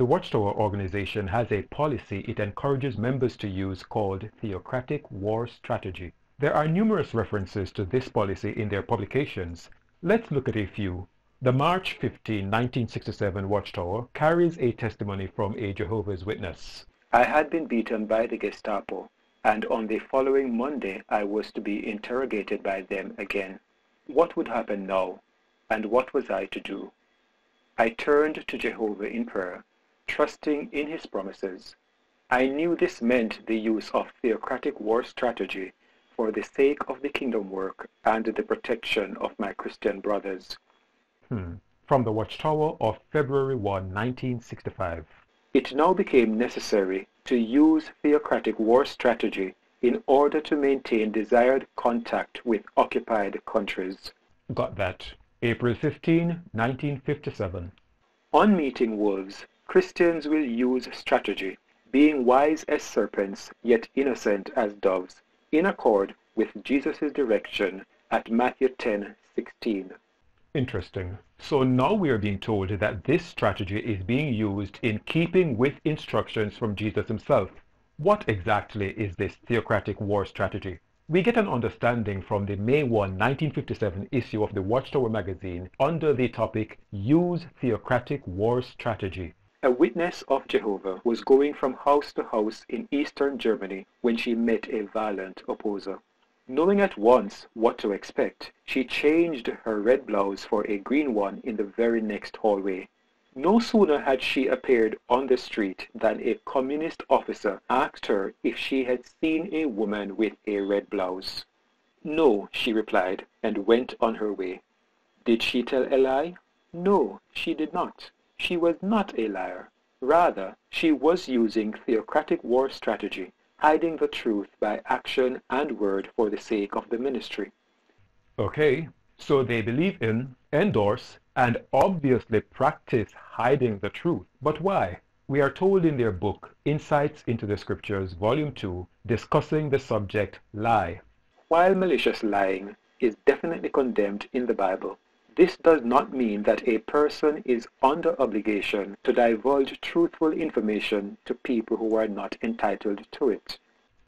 The Watchtower organization has a policy it encourages members to use called theocratic war strategy. There are numerous references to this policy in their publications. Let's look at a few. The March 15, 1967 Watchtower carries a testimony from a Jehovah's Witness. I had been beaten by the Gestapo, and on the following Monday I was to be interrogated by them again. What would happen now, and what was I to do? I turned to Jehovah in prayer, trusting in his promises. I knew this meant the use of theocratic war strategy for the sake of the kingdom work and the protection of my Christian brothers. From the Watchtower of February 1, 1965. It now became necessary to use theocratic war strategy in order to maintain desired contact with occupied countries. Got that. April 15, 1957. On meeting wolves, Christians will use strategy, being wise as serpents, yet innocent as doves, in accord with Jesus' direction at Matthew 10:16. Interesting. So now we are being told that this strategy is being used in keeping with instructions from Jesus himself. What exactly is this theocratic war strategy? We get an understanding from the May 1, 1957 issue of the Watchtower magazine under the topic Use Theocratic War Strategy. A witness of Jehovah was going from house to house in eastern Germany when she met a violent opposer. Knowing at once what to expect, she changed her red blouse for a green one in the very next hallway. No sooner had she appeared on the street than a communist officer asked her if she had seen a woman with a red blouse. No, she replied, and went on her way. Did she tell a lie? No, she did not. She was not a liar. Rather, she was using theocratic war strategy, hiding the truth by action and word for the sake of the ministry. Okay, so they believe in, endorse, and obviously practice hiding the truth. But why? We are told in their book, Insights into the Scriptures, Volume 2, discussing the subject lie. While malicious lying is definitely condemned in the Bible, this does not mean that a person is under obligation to divulge truthful information to people who are not entitled to it.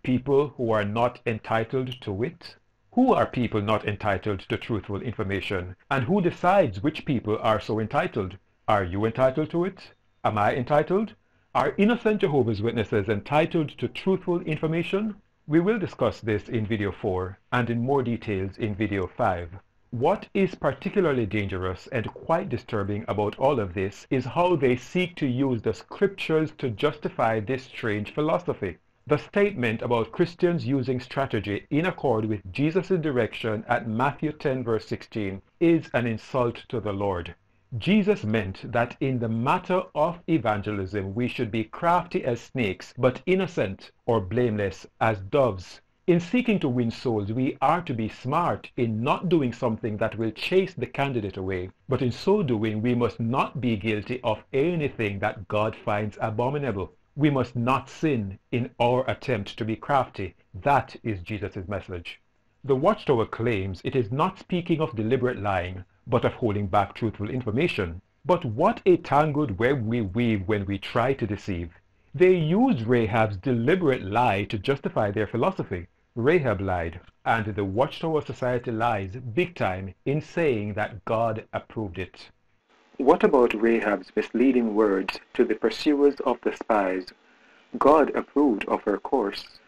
People who are not entitled to it? Who are people not entitled to truthful information? And who decides which people are so entitled? Are you entitled to it? Am I entitled? Are innocent Jehovah's Witnesses entitled to truthful information? We will discuss this in Video 4 and in more details in Video 5. What is particularly dangerous and quite disturbing about all of this is how they seek to use the scriptures to justify this strange philosophy. The statement about Christians using strategy in accord with Jesus' direction at Matthew 10 verse 16 is an insult to the Lord. Jesus meant that in the matter of evangelism we should be crafty as snakes, but innocent or blameless as doves. In seeking to win souls, we are to be smart in not doing something that will chase the candidate away, but in so doing we must not be guilty of anything that God finds abominable. We must not sin in our attempt to be crafty. That is Jesus' message. The Watchtower claims it is not speaking of deliberate lying, but of holding back truthful information. But what a tangled web we weave when we try to deceive. They used Rahab's deliberate lie to justify their philosophy. Rahab lied, and the Watchtower Society lies big time in saying that God approved it. What about Rahab's misleading words to the pursuers of the spies? God approved of her course.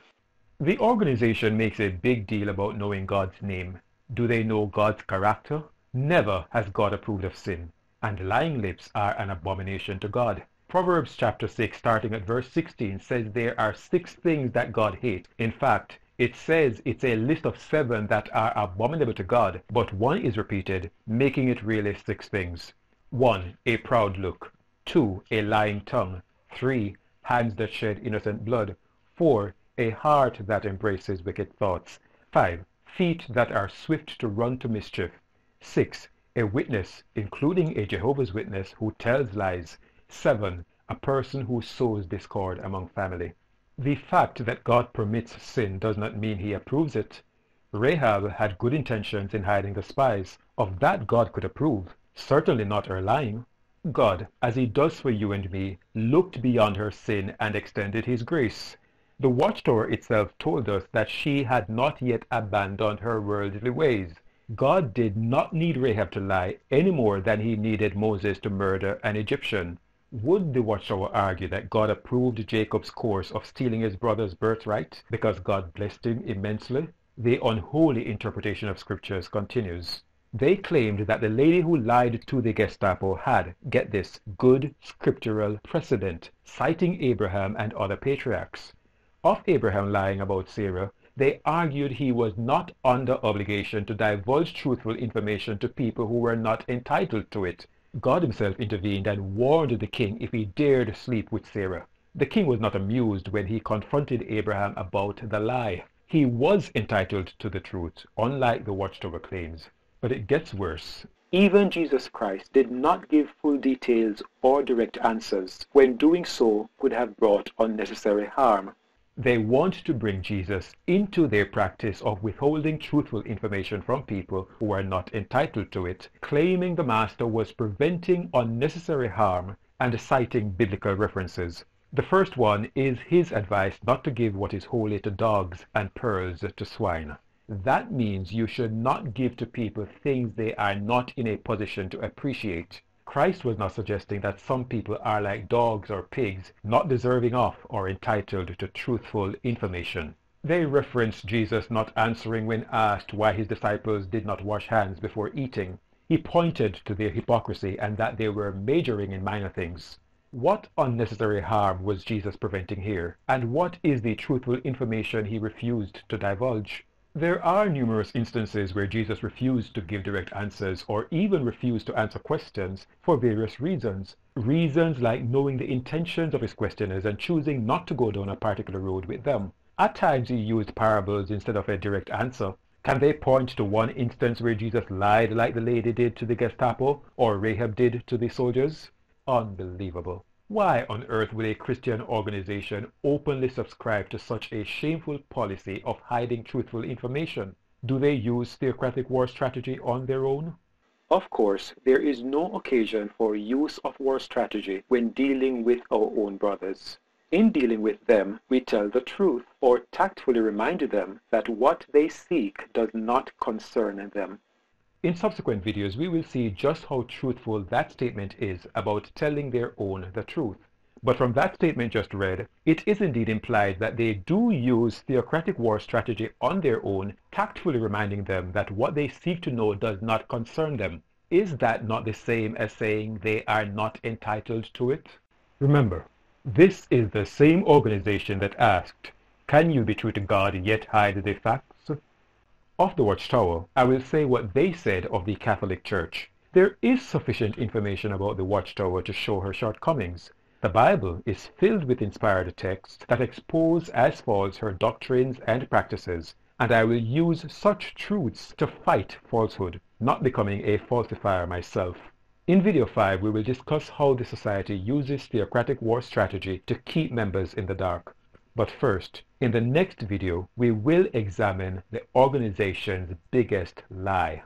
The organization makes a big deal about knowing God's name. Do they know God's character? Never has God approved of sin, and lying lips are an abomination to God. Proverbs chapter 6, starting at verse 16, says there are 6 things that God hates. In fact, it says it's a list of 7 that are abominable to God, but one is repeated, making it really 6 things. 1. A proud look. 2. A lying tongue. 3. Hands that shed innocent blood. 4. A heart that embraces wicked thoughts. 5. Feet that are swift to run to mischief. 6. A witness, including a Jehovah's Witness who tells lies. 7. A person who sows discord among family. The fact that God permits sin does not mean he approves it. Rahab had good intentions in hiding the spies. Of that God could approve, certainly not her lying. God, as he does for you and me, looked beyond her sin and extended his grace. The watchtower itself told us that she had not yet abandoned her worldly ways. God did not need Rahab to lie any more than he needed Moses to murder an Egyptian. Would the watchtower argue that God approved Jacob's course of stealing his brother's birthright because God blessed him immensely? The unholy interpretation of scriptures continues. They claimed that the lady who lied to the Gestapo had, get this, good scriptural precedent, citing Abraham and other patriarchs. Of Abraham lying about Sarah, they argued he was not under obligation to divulge truthful information to people who were not entitled to it. God himself intervened and warned the king if he dared sleep with Sarah. The king was not amused when he confronted Abraham about the lie. He was entitled to the truth, unlike the watchtower claims. But it gets worse. Even Jesus Christ did not give full details or direct answers. When doing so could have brought unnecessary harm. They want to bring Jesus into their practice of withholding truthful information from people who are not entitled to it, claiming the Master was preventing unnecessary harm and citing biblical references. The first one is his advice not to give what is holy to dogs and pearls to swine. That means you should not give to people things they are not in a position to appreciate. Christ was not suggesting that some people are like dogs or pigs, not deserving of or entitled to truthful information. They reference Jesus not answering when asked why his disciples did not wash hands before eating. He pointed to their hypocrisy and that they were majoring in minor things. What unnecessary harm was Jesus preventing here? And what is the truthful information he refused to divulge? There are numerous instances where Jesus refused to give direct answers or even refused to answer questions for various reasons. Reasons like knowing the intentions of his questioners and choosing not to go down a particular road with them. At times he used parables instead of a direct answer. Can they point to one instance where Jesus lied like the lady did to the Gestapo or Rahab did to the soldiers? Unbelievable. Why on earth would a Christian organization openly subscribe to such a shameful policy of hiding truthful information? Do they use theocratic war strategy on their own? Of course, there is no occasion for use of war strategy when dealing with our own brothers. In dealing with them, we tell the truth or tactfully remind them that what they seek does not concern them. In subsequent videos, we will see just how truthful that statement is about telling their own the truth. But from that statement just read, it is indeed implied that they do use theocratic war strategy on their own, tactfully reminding them that what they seek to know does not concern them. Is that not the same as saying they are not entitled to it? Remember, this is the same organization that asked, "Can you be true to God yet hide the facts?" Of the Watchtower, I will say what they said of the Catholic Church. There is sufficient information about the Watchtower to show her shortcomings. The Bible is filled with inspired texts that expose as false her doctrines and practices, and I will use such truths to fight falsehood, not becoming a falsifier myself. In video 5, we will discuss how the Society uses theocratic war strategy to keep members in the dark. But first, in the next video, we will examine the organization's biggest lie.